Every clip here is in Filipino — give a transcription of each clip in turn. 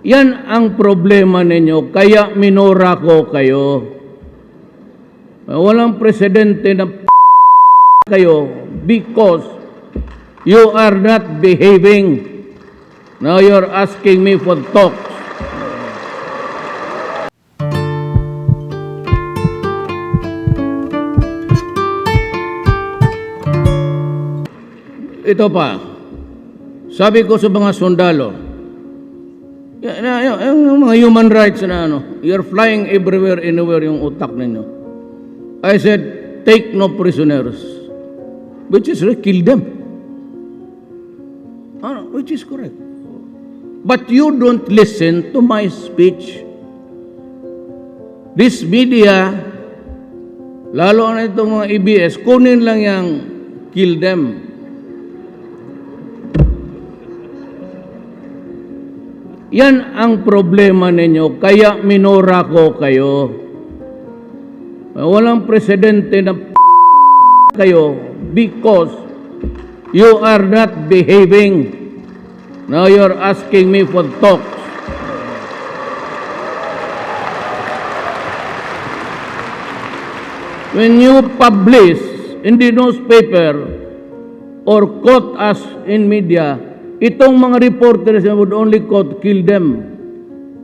Yan ang problema ninyo, kaya minura ko kayo. Walang presidente na kayo because you are not behaving. Now you're asking me for talks. Ito pa, sabi ko sa mga sundalo, yung mga human rights na you're flying everywhere, anywhere yung utak ninyo. I said, take no prisoners, which is kill them. Which is correct. But you don't listen to my speech. This media, lalo na itong mga EBS, kunin lang yung kill them. Yan ang problema ninyo, kaya minura ko kayo. Walang presidente na kayo because you are not behaving. Now you're asking me for talks. When you publish in the newspaper or quote us in media, itong mga reporters would only quote, kill them.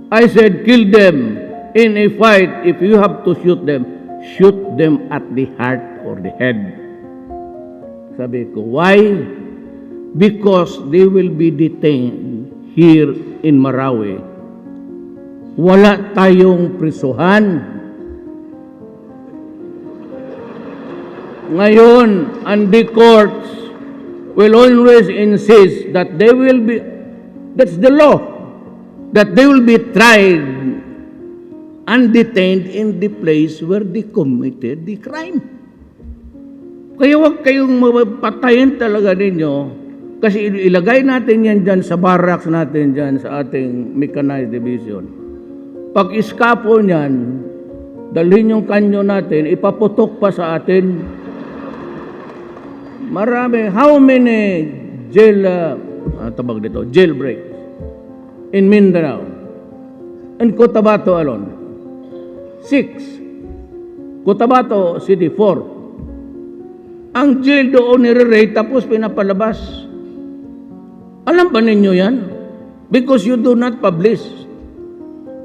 I said, kill them in a fight. If you have to shoot them at the heart or the head. Sabi ko, why? Because they will be detained here in Marawi. Wala tayong prisuhan. Ngayon, and the courts will always insist that they will be, that's the law, that they will be tried and detained in the place where they committed the crime. Kaya huwag kayong mapatayin talaga ninyo, kasi ilagay natin yan dyan sa barracks natin dyan sa ating mechanized division. Pag iskapo niyan, dalhin yung kanyo natin, ipaputok pa sa atin. Marami, how many jailbreaks in Mindanao and Cotabato alone? 6. Cotabato City 4. Ang jail doon nire-raid tapos pinapalabas. Alam ba ninyo yan? Because you do not publish.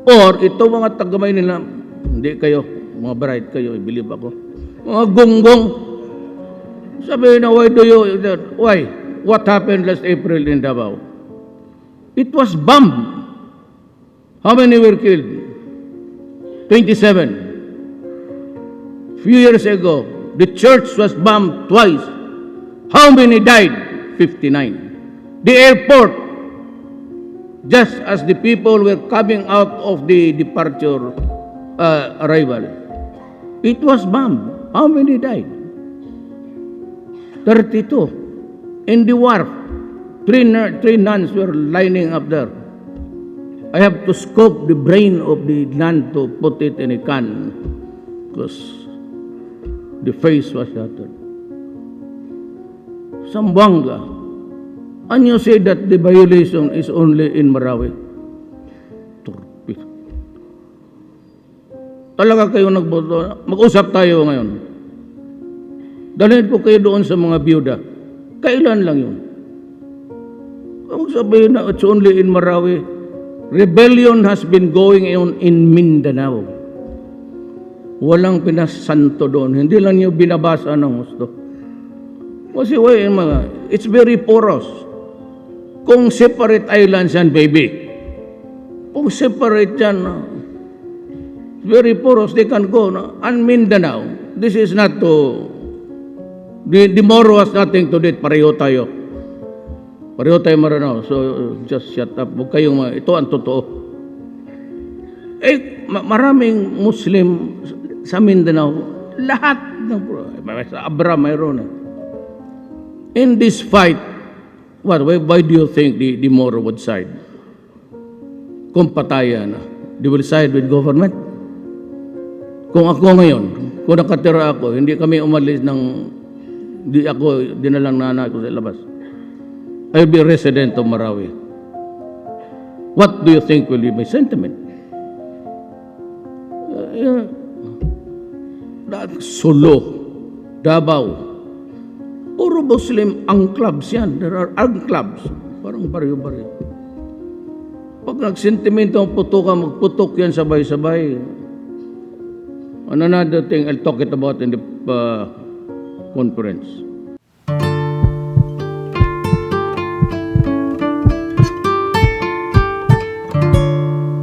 Or ito mga tagamay nila, hindi kayo, mga bright kayo, i-believe ako. Mga gonggong. Sabi na, why? What happened last April in Davao? It was bombed. How many were killed? 27. Few years ago, the church was bombed twice. How many died? 59. The airport, just as the people were coming out of the departure arrival, it was bombed. How many died? 32. In the wharf, three nuns were lining up there. I have to scoop the brain of the nun to put it in a can because the face was shattered. Zamboanga. And you say that the violation is only in Marawi. Turpi. Talaga kayo nagboto. Mag-usap tayo ngayon. Dalhin po kayo doon sa mga biyuda. Kailan lang yun? Huwag sabihin na it's only in Marawi. Rebellion has been going on in Mindanao. Walang pinasanto doon. Hindi lang nyo binabasa ng gusto. Kasi it's very porous. Kung separate islands yan, baby. Kung separate yan, very porous, they can go. And Mindanao, this is not to... The Moro has nothing to do it. Pareho tayo. Pareho tayo maranaw. So, just shut up. Huwag kayong, ito ang totoo. Maraming Muslim sa Mindanao, lahat ng, sa Abra mayroon. In this fight, why do you think the Moro would side? Kung patayan, they will side with government? Kung ako ngayon, kung nakatira ako, hindi kami umalis ng dinalang nanay ko sa labas. I'll be resident of Marawi. what do you think will be my sentiment? Solo, Davao, puro Muslim ang clubs yan. There are clubs. Parang baryo-baryo. Pag nagsentimento ang putukan, magputok yan sabay-sabay. Another thing I'll talk it about in the conference.